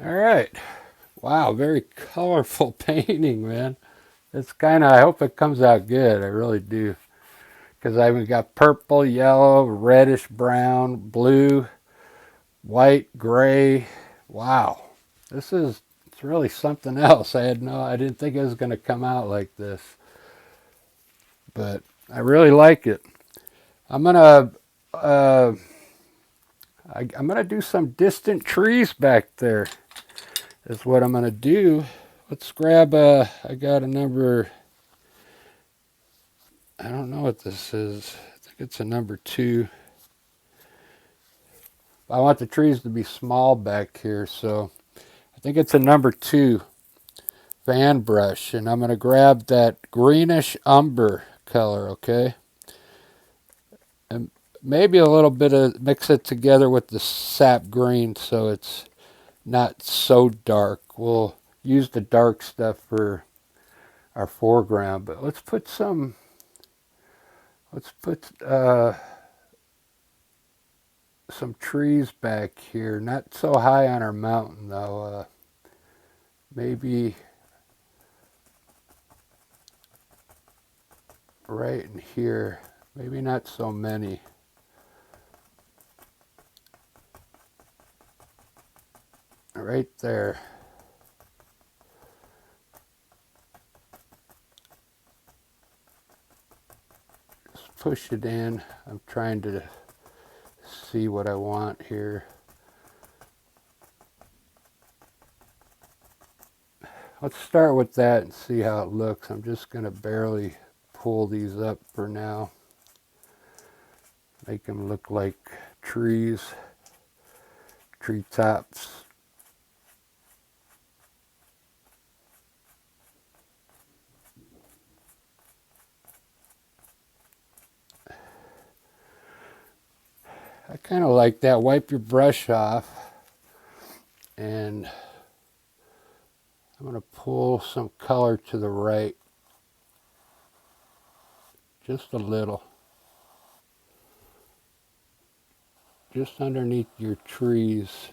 All right. Wow, very colorful painting, man. It's kind of, I hope it comes out good. I really do. Because I've got purple, yellow, reddish brown, blue, white, gray. Wow. It's really something else. I didn't think it was going to come out like this. But I really like it. I'm going to, uh, I'm going to do some distant trees back there. Is what I'm going to do. Let's grab I got a number, I don't know what this is. I think it's a number 2. I want the trees to be small back here, so I think it's a number 2 fan brush. And I'm going to grab that greenish umber color, okay? And maybe a little bit of, mix it together with the sap green so it's not so dark. We'll use the dark stuff for our foreground, but let's put some trees back here. Not so high on our mountain though. Maybe right in here. Maybe not so many. Right there. Just push it in. I'm trying to see what I want here. Let's start with that and see how it looks. I'm just going to barely pull these up for now. Make them look like trees, tree tops. I kind of like that. Wipe your brush off, and I'm going to pull some color to the right, just a little, just underneath your trees.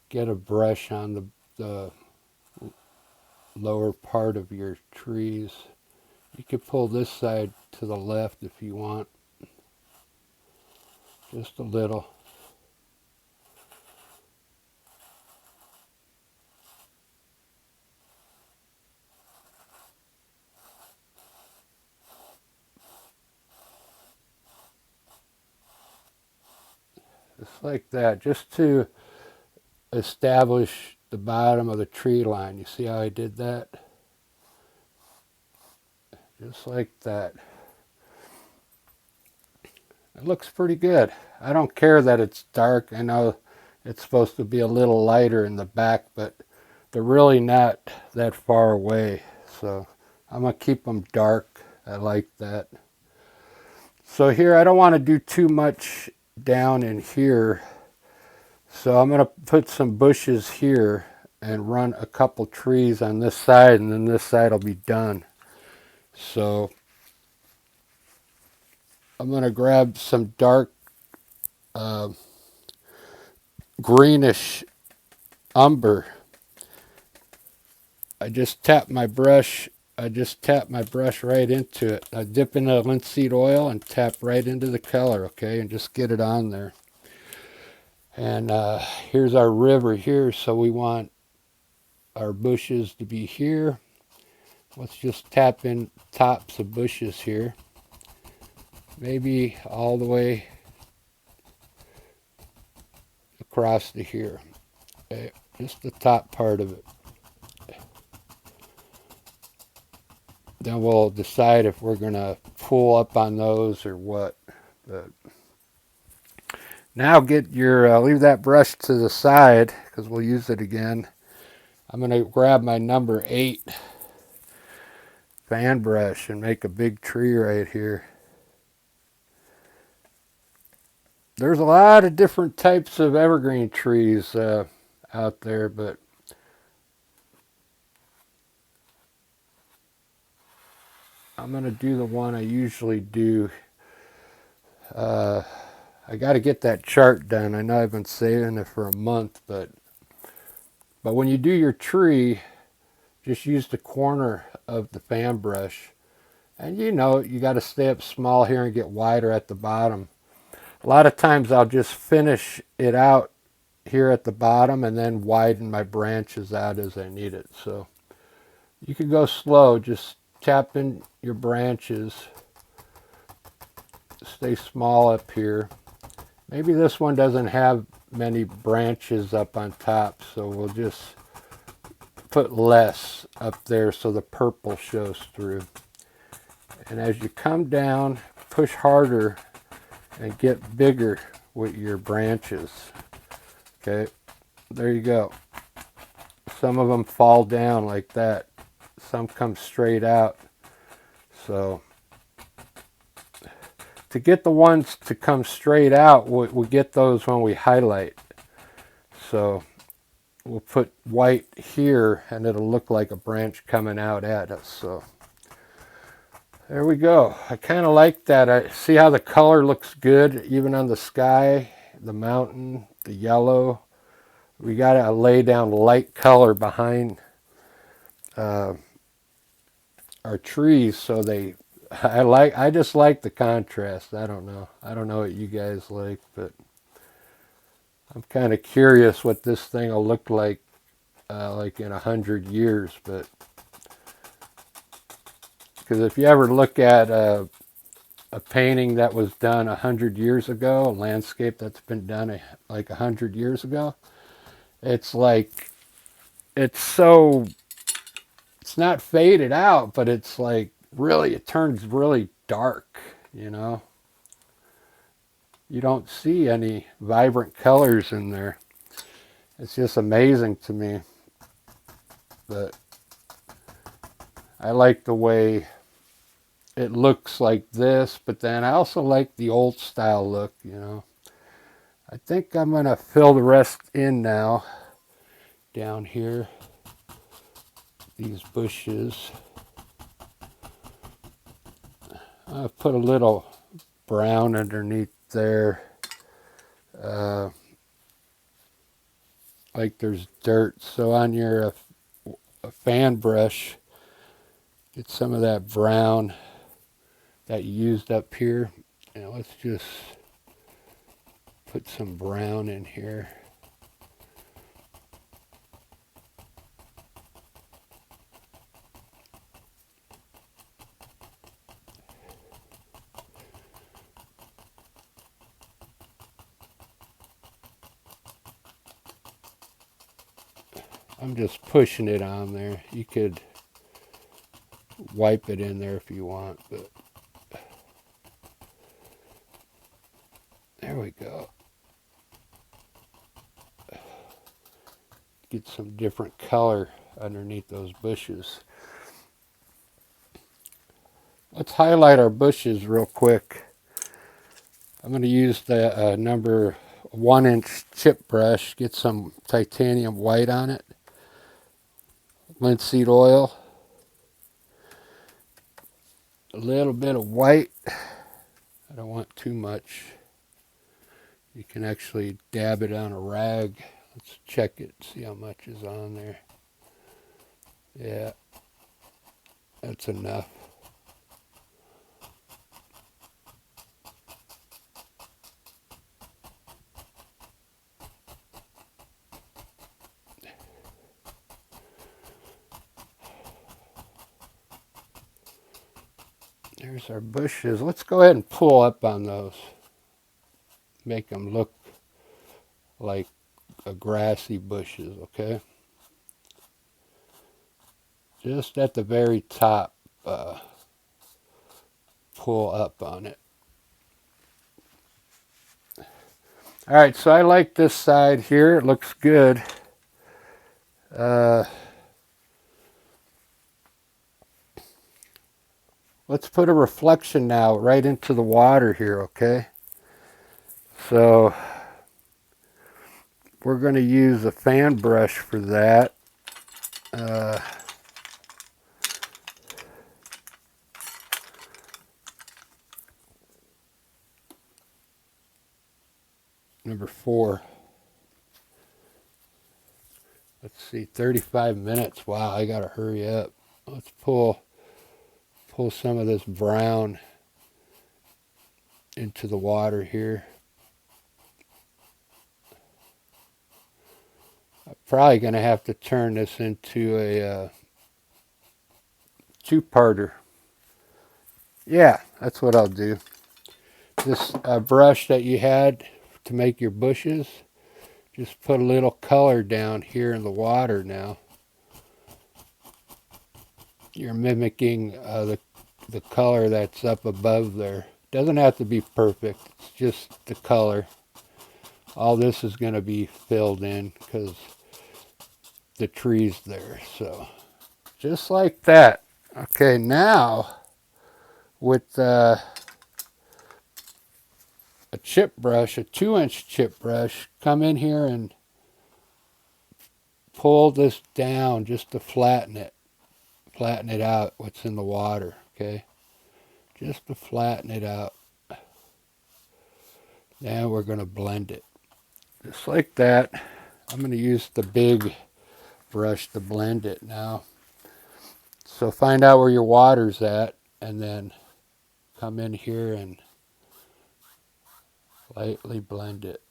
Get a brush on the lower part of your trees. You could pull this side to the left if you want, just a little. Just like that, just to establish the bottom of the tree line. You see how I did that? Just like that. It looks pretty good. I don't care that it's dark. I know it's supposed to be a little lighter in the back, but they're really not that far away. So I'm going to keep them dark. I like that. So here, I don't want to do too much down in here. So I'm going to put some bushes here and run a couple trees on this side, and then this side will be done. So I'm going to grab some dark uh, greenish umber. I just tap my brush right into it. I dip in the linseed oil and tap right into the color, okay, and just get it on there. And here's our river here, so we want our bushes to be here. Let's just tap in tops of bushes here. Maybe all the way across to here. Okay, just the top part of it. Then we'll decide if we're going to pull up on those or what. But now get your, leave that brush to the side because we'll use it again. I'm going to grab my number 8 fan brush and make a big tree right here. There's a lot of different types of evergreen trees out there, but I'm going to do the one I usually do. I got to get that chart done. I know I've been saving it for a month, but But when you do your tree, just use the corner of the fan brush. And you know, you got to stay up small here and get wider at the bottom. A lot of times I'll just finish it out here at the bottom and then widen my branches out as I need it. So you can go slow, just tap in your branches, stay small up here. Maybe this one doesn't have many branches up on top, so we'll just put less up there so the purple shows through. And as you come down, push harder and get bigger with your branches. Okay, there you go. Some of them fall down like that. Some come straight out. So to get the ones to come straight out, we get those when we highlight. So we'll put white here and it'll look like a branch coming out at us. So there we go. I kind of like that. I see how the color looks good even on the sky, the mountain, the yellow. We got to lay down light color behind our trees so they I just like the contrast. I don't know what you guys like, but I'm kind of curious what this thing will look like in 100 years. But because if you ever look at a painting that was done 100 years ago, a landscape that's been done like 100 years ago, it's like it's not faded out, but it's like really, it turns really dark, you know. You don't see any vibrant colors in there. It's just amazing to me. But I like the way it looks like this, but then I also like the old style look, you know. I think I'm going to fill the rest in now down here. These bushes. I've put a little brown underneath there. Like there's dirt. So on your fan brush, get some of that brown that you used up here. And let's just put some brown in here. I'm just pushing it on there. You could wipe it in there if you want, but there we go. Get some different color underneath those bushes. Let's highlight our bushes real quick. I'm going to use the number 1-inch chip brush, get some titanium white on it, linseed oil, a little bit of white. I don't want too much. You can actually dab it on a rag. Let's check it, see how much is on there. Yeah, that's enough. There's our bushes. Let's go ahead and pull up on those. Make them look like a grassy bushes, okay? Just at the very top, pull up on it. All right, so I like this side here. It looks good. Let's put a reflection now right into the water here, okay? So we're going to use a fan brush for that. Number 4. Let's see, 35 minutes. Wow, I gotta hurry up. Let's pull some of this brown into the water here. I'm probably gonna have to turn this into a two-parter. Yeah, that's what I'll do. This brush that you had to make your bushes, just put a little color down here in the water now. You're mimicking the color that's up above there. Doesn't have to be perfect, it's just the color. All this is going to be filled in because the tree's there. So just like that. Okay, now with a chip brush, a 2-inch chip brush, come in here and pull this down just to flatten it out, what's in the water, okay? Just to flatten it out. Now we're going to blend it. Just like that. I'm going to use the big brush to blend it now. So find out where your water's at and then come in here and lightly blend it.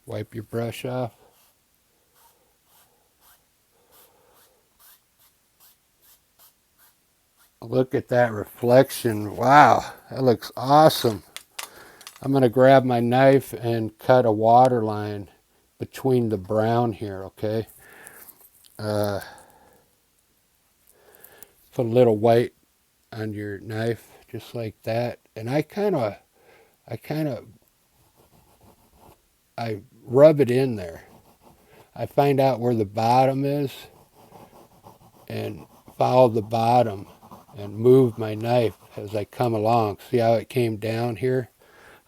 Wipe your brush off. Look at that reflection. Wow, that looks awesome. I'm going to grab my knife and cut a water line between the brown here, okay? Put a little white on your knife, just like that. And I rub it in there. I find out where the bottom is and follow the bottom and move my knife as I come along. See how it came down here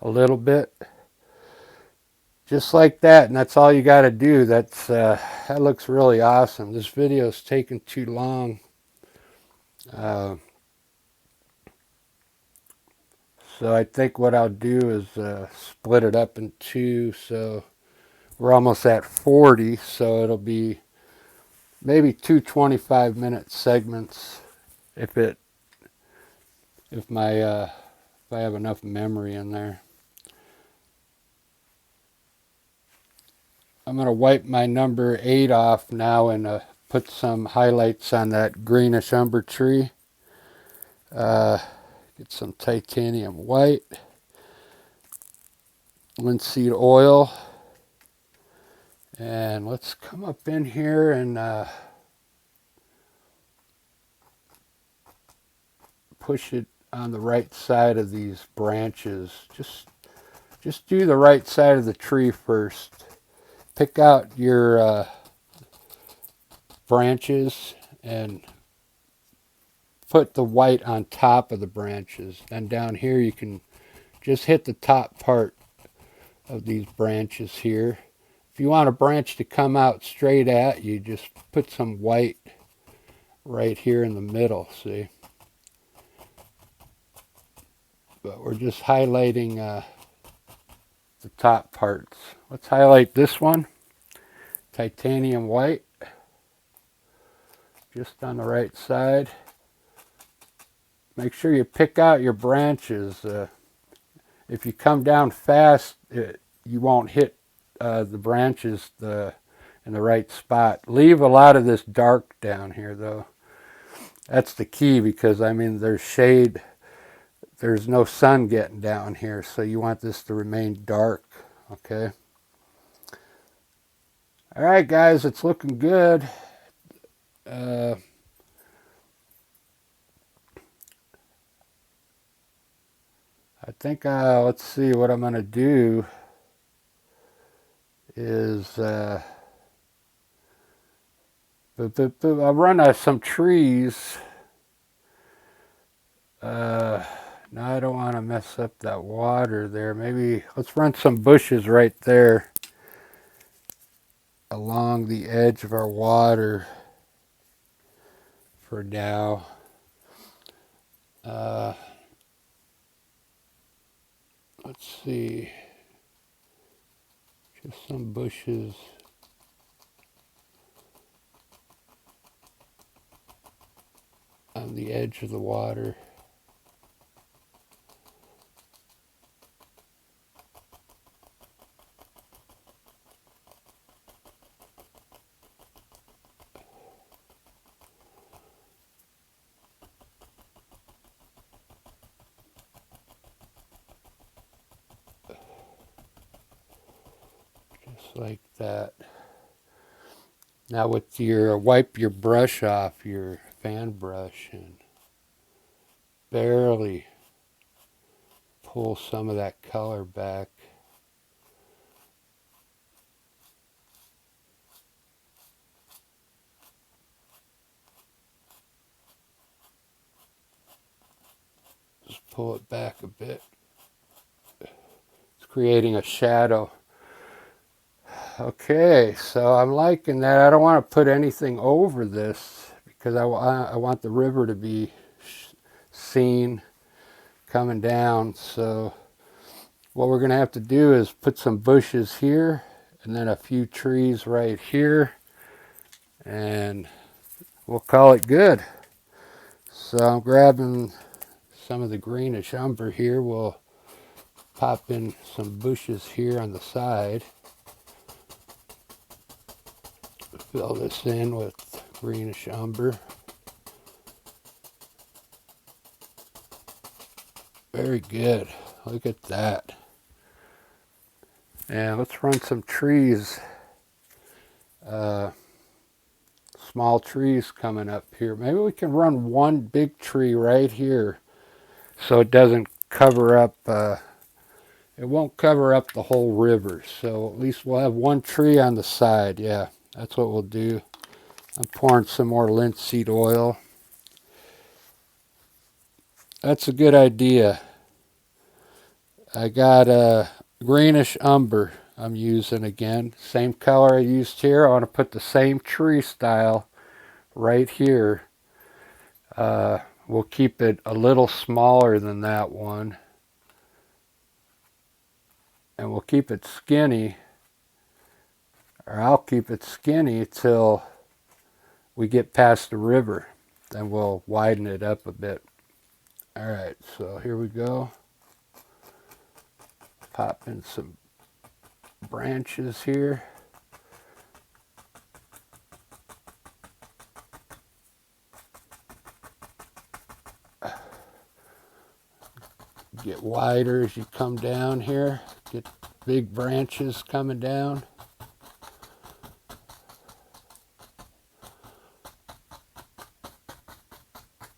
a little bit? Just like that, and that's all you got to do. That looks really awesome. This video is taking too long. So I think what I'll do is split it up in two. So we're almost at 40, so it'll be maybe two 25-minute segments if I have enough memory in there. I'm going to wipe my number 8 off now and put some highlights on that greenish umber tree. Get some titanium white, linseed oil, and let's come up in here and push it on the right side of these branches. Just do the right side of the tree first. Pick out your branches and put the white on top of the branches. Then down here you can just hit the top part of these branches here. If you want a branch to come out straight at you, just put some white right here in the middle, see? But we're just highlighting the top parts. Let's highlight this one, titanium white, just on the right side. Make sure you pick out your branches. If you come down fast, you won't hit the branches in the right spot. Leave a lot of this dark down here, though. That's the key because, I mean, there's shade. There's no sun getting down here, so you want this to remain dark, okay? All right, guys, it's looking good. I think, let's see, what I'm going to do is I'll run some trees. Now I don't want to mess up that water there. Maybe let's run some bushes right there along the edge of our water for now. Let's see. Just some bushes. on the edge of the water. Just like that. Now with your, wipe your brush off, your fan brush, and barely pull some of that color back. Just pull it back a bit. It's creating a shadow. Okay, so I'm liking that. I don't want to put anything over this because I want the river to be seen coming down. So what we're going to have to do is put some bushes here and then a few trees right here, and we'll call it good. So I'm grabbing some of the greenish umber here. We'll pop in some bushes here on the side. Fill this in with greenish umber. Very good. Look at that. And let's run some trees. Small trees coming up here. Maybe we can run one big tree right here so it doesn't cover up, it won't cover up the whole river. So at least we'll have one tree on the side. Yeah, that's what we'll do. I'm pouring some more linseed oil. That's a good idea. I got a greenish umber I'm using again. Same color I used here. I want to put the same tree style right here. We'll keep it a little smaller than that one. And we'll keep it skinny, or I'll keep it skinny till we get past the river. Then we'll widen it up a bit. All right, so here we go. Pop in some branches here. Get wider as you come down here. Get big branches coming down.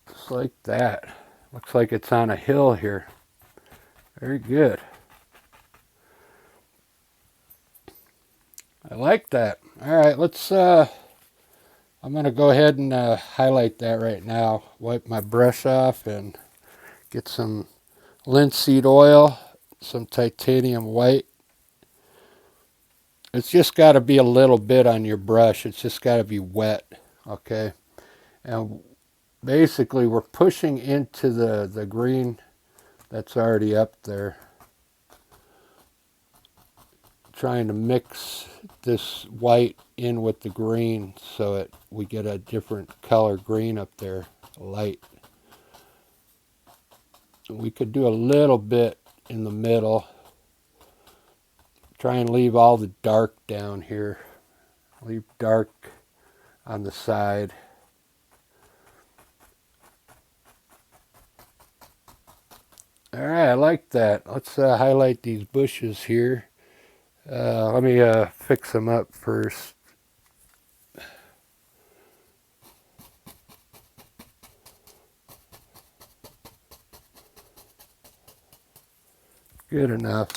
Just like that. Looks like it's on a hill here. Very good. I like that. All right, let's, I'm going to go ahead and highlight that right now. Wipe my brush off and get some linseed oil, some titanium white. It's just got to be a little bit on your brush. It's just got to be wet, okay? And basically we're pushing into the green that's already up there. Trying to mix this white in with the green so we get a different color green up there, light. We could do a little bit in the middle. Try and leave all the dark down here. Leave dark on the side. All right, I like that. Let's highlight these bushes here. Let me fix them up first. Good enough.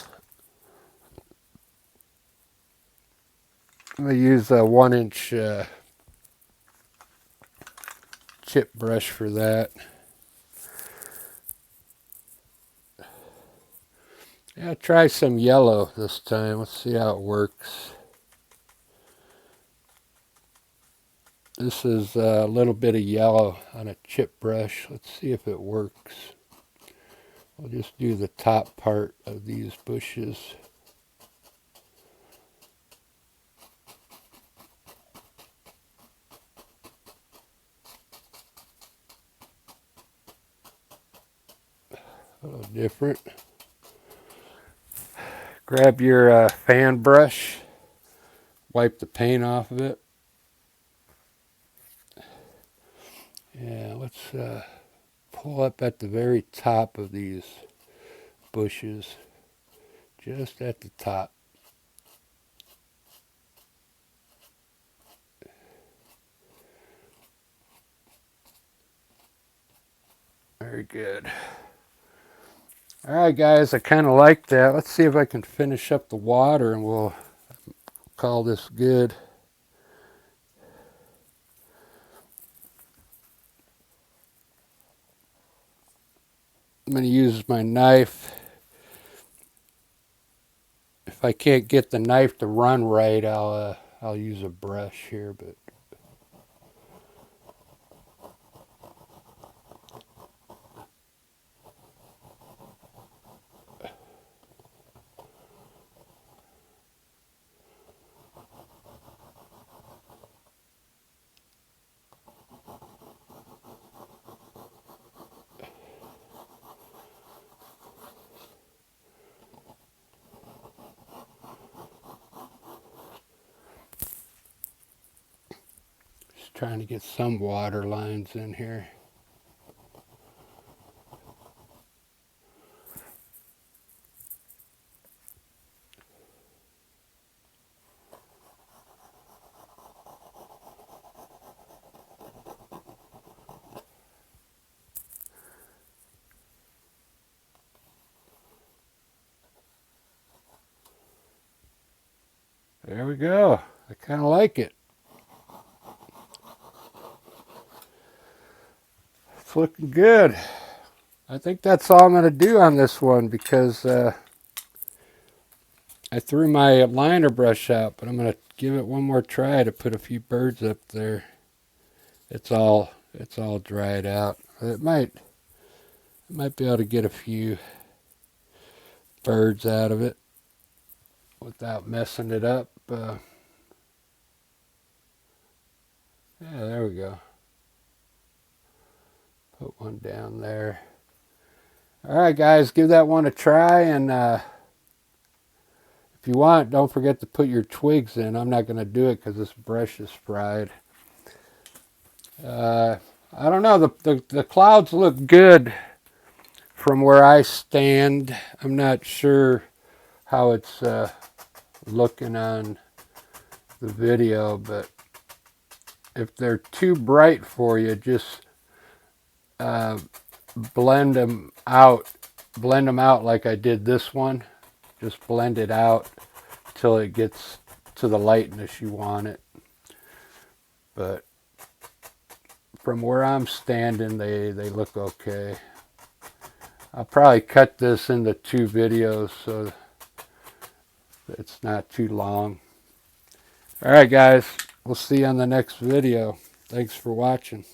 I'm going to use a 1-inch chip brush for that. Yeah, try some yellow this time. Let's see how it works. This is a little bit of yellow on a chip brush. Let's see if it works. We'll just do the top part of these bushes. A little different. Grab your fan brush, wipe the paint off of it. Yeah, let's pull up at the very top of these bushes, just at the top. Very good. All right, guys, I kind of like that. Let's see if I can finish up the water and we'll call this good. I'm going to use my knife. If I can't get the knife to run right, I'll use a brush here, but just trying to get some water lines in here. There we go. I kind of like it. It's looking good. I think that's all I'm going to do on this one because I threw my liner brush out, but I'm going to give it one more try to put a few birds up there. It's all dried out. It might be able to get a few birds out of it without messing it up. Yeah, there we go. Put one down there. All right, guys, give that one a try, and if you want, don't forget to put your twigs in. I'm not going to do it because this brush is fried. I don't know. The clouds look good from where I stand. I'm not sure how it's looking on the video, but if they're too bright for you, just blend them out like I did this one. Just blend it out till it gets to the lightness you want it. But from where I'm standing, they look okay. I'll probably cut this into 2 videos so it's not too long. All right, guys, we'll see you on the next video. Thanks for watching.